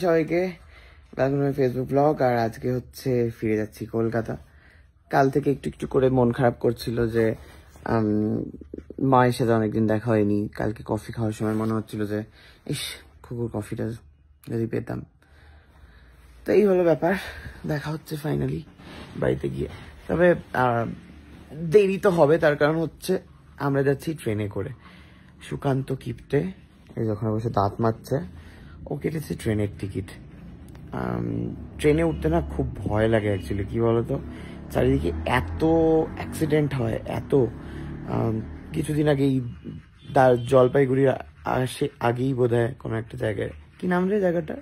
সবাইকে, welcome to Facebook blog. আর আজকে হচ্ছে ফিরে যাচ্ছি কলকাতা। কাল থেকে একটু একটু করে মন খারাপ করছিল যে মায়ের সাথে অনেকদিন দেখা হয়নি। কালকে কফি খাওয়ার সময় মনে হচ্ছিল যে ইস, কুকুর কফিটা যদি পেতাম। তো এই হলো ব্যাপার, দেখা হচ্ছে ফাইনালি বাড়িতে গিয়ে। তবে দেরি তো হবে, তার কারণ হচ্ছে আমরা যাচ্ছি ট্রেনে করে। সুকান্ত কিপ্টে এই যখন অবশ্য দাঁত মারছে, ও কেটেছে ট্রেনের টিকিট। ট্রেনে উঠতে না খুব ভয় লাগে অ্যাকচুয়ালি। কি বলতো, চারিদিকে এত অ্যাক্সিডেন্ট হয়, এত কিছুদিন আগেই জলপাইগুড়ি আগেই বোধ হয় কোনো একটা জায়গায়, কি নাম রে জায়গাটা,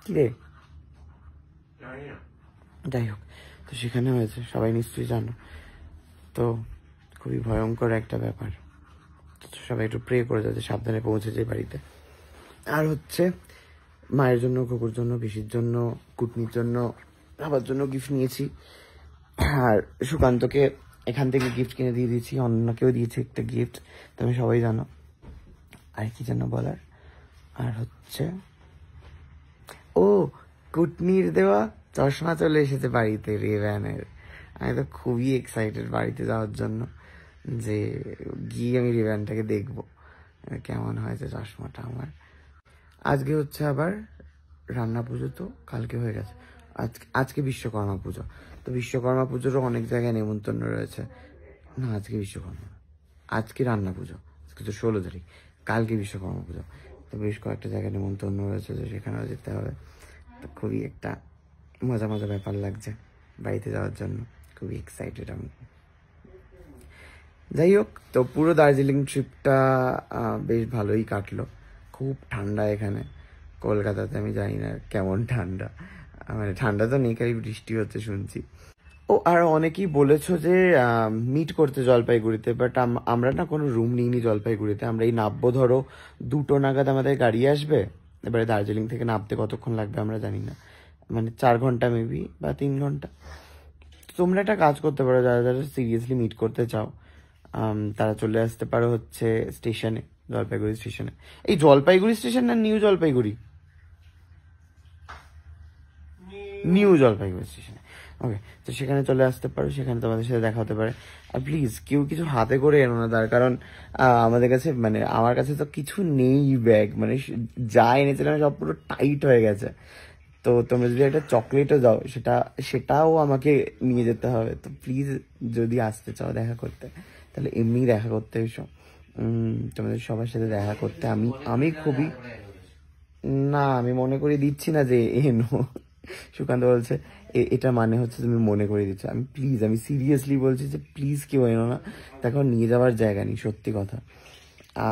কি রে, যাই হোক, তো সেখানে হয়েছে, সবাই নিশ্চয়ই জানো। তো খুবই ভয়ঙ্কর একটা ব্যাপার। সবাই একটু প্রে করে যাতে সাবধানে পৌঁছে যায় বাড়িতে। আর হচ্ছে মায়ের জন্য, কুকুর জন্য, পিসির জন্য, কুটনির জন্য, বাবার জন্য গিফট নিয়েছি। আর সুকান্তকে এখান থেকে গিফট কিনে দিয়ে দিয়েছি, অন্যকেও দিয়েছি একটা গিফট, তুমি সবাই জানো। আর কি যেন বলার, আর হচ্ছে ও কুটনির দেওয়া চশমা চলে এসেছে বাড়িতে, রেব্যানের। আমি তো খুবই এক্সাইটেড বাড়িতে যাওয়ার জন্য, যে গিয়ে আমি রেব্যানটাকে দেখবো কেমন হয়েছে চশমাটা আমার। আজকে হচ্ছে আবার রান্না পুজো, তো কালকে হয়ে গেছে। আজকে বিশ্বকর্মা পুজো, তো বিশ্বকর্মা পুজোরও অনেক জায়গায় নেমন্তন্ন রয়েছে। না, আজকে বিশ্বকর্মা, আজকে রান্না পুজো, আজকে তো 16 তারিখ, কালকে বিশ্বকর্মা পুজো। তো বেশ কয়েকটা জায়গায় নেমন্তন্ন রয়েছে, তো সেখানেও যেতে হবে। তো খুবই একটা মজা মজা ব্যাপার লাগছে বাড়িতে যাওয়ার জন্য, খুবই এক্সাইটেড আমি। যাই হোক, তো পুরো দার্জিলিং ট্রিপটা বেশ ভালোই কাটলো। খুব ঠান্ডা এখানে কলকাতাতে, আমি জানি না কেমন ঠান্ডা, মানে ঠান্ডা তো নেই, খালি বৃষ্টি হচ্ছে শুনছি। ও আর অনেকেই বলেছো যে মিট করতে জলপাইগুড়িতে, বাট আমরা না কোনো রুম নিইনি জলপাইগুড়িতে। আমরা এই নামবো ধরো 2টো নাগাদ আমাদের গাড়ি আসবে। এবারে দার্জিলিং থেকে নামতে কতক্ষণ লাগবে আমরা জানি না, মানে 4 ঘন্টা মেবি বা 3 ঘন্টা। তোমরা একটা কাজ করতে পারো, যারা যারা সিরিয়াসলি মিট করতে চাও তারা চলে আসতে পারো হচ্ছে স্টেশনে, জলপাইগুড়ি স্টেশনে। এই জলপাইগুড়ি স্টেশন না নিউ জলপাইগুড়ি? নিউ জলপাইগুড়ি স্টেশনে, ওকে। তো সেখানে চলে আসতে পারো, সেখানে তোমাদের সাথে দেখা হতে পারে। আর প্লিজ কেউ কিছু হাতে করে এনো না, তার কারণ আমাদের কাছে, মানে আমার কাছে তো কিছু নেই ব্যাগ, মানে যা এনেছিলাম সব পুরো টাইট হয়ে গেছে। তো তোমরা যদি একটা চকলেটও দাও, সেটাও আমাকে নিয়ে যেতে হবে। তো প্লিজ যদি আসতে চাও দেখা করতে, তাহলে এমনি দেখা করতে এসো। তোমাদের সবার সাথে দেখা করতে আমি খুবই, না আমি মনে করে দিচ্ছি না যে এনো। সুকান্ত বলছে এটা মানে হচ্ছে তুমি মনে করে দিচ্ছ। আমি সিরিয়াসলি বলছি যে প্লিজ কেউ এনো না, দেখো নিয়ে যাওয়ার জায়গা নেই, সত্যি কথা।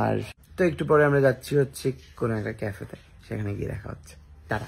আর তো একটু পরে আমরা যাচ্ছি হচ্ছে কোনো একটা ক্যাফেতে, সেখানে গিয়ে দেখা হচ্ছে। টাটা।